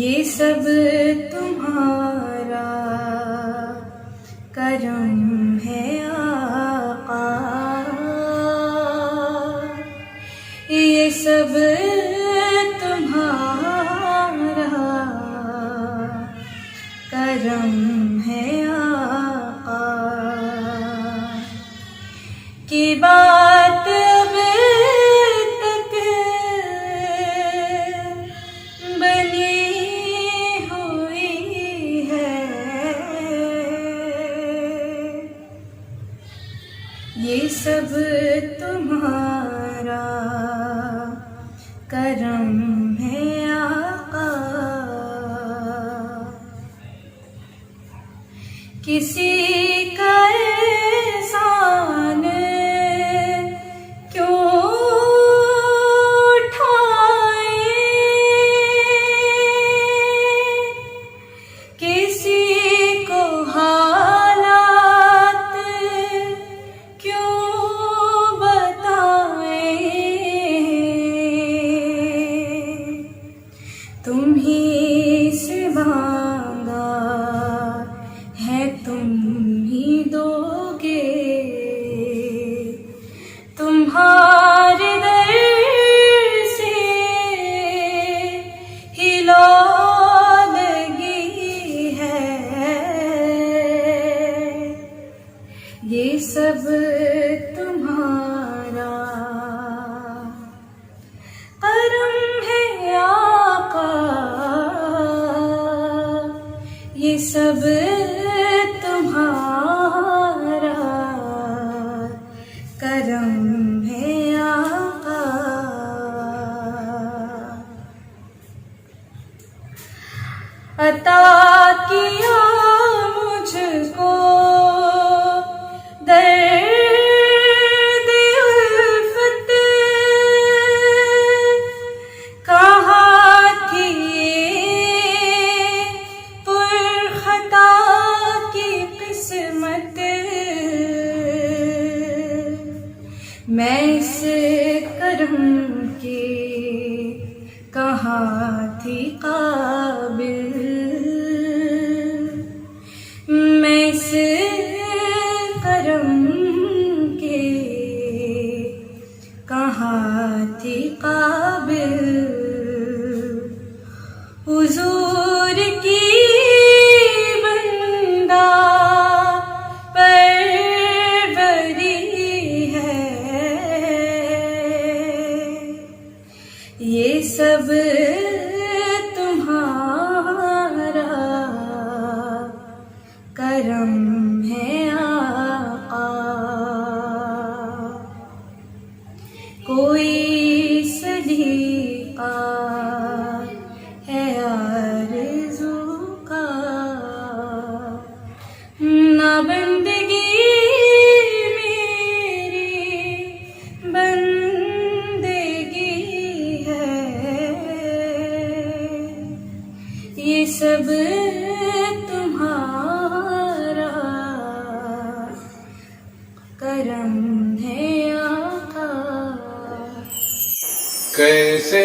ये सब तुम्हारा करम है आका, ये सब तुम्हारा करम है आका, की बात अब तक बनी हुई है, ये सब तुम्हारा करम है आका। किसी का एहसान क्यों उठाए, किसी को हालात क्यों बताए, तुम ही से मांगा है तुम ही दोगे, तुम्हारे दर से ही लौटगी है, ये सब तुम्हारा करम है आका, ये सब तुम्हारा करम है आका। अता किया मुझको दर्द उल्फत, कहाँ थी पुरखता की किस्मत, मैं इस करम की कहाँ थी काबिल, मैं इस करम के कहाँ थी काबिल, हुजूर की बंदा परवरी है, ये सब तुम्हारा करम है आका। कोई सलीका है आरज़ू का, ना बंदगी मेरी बंदगी है, ये सब तुम्हारा करम है आका। कैसे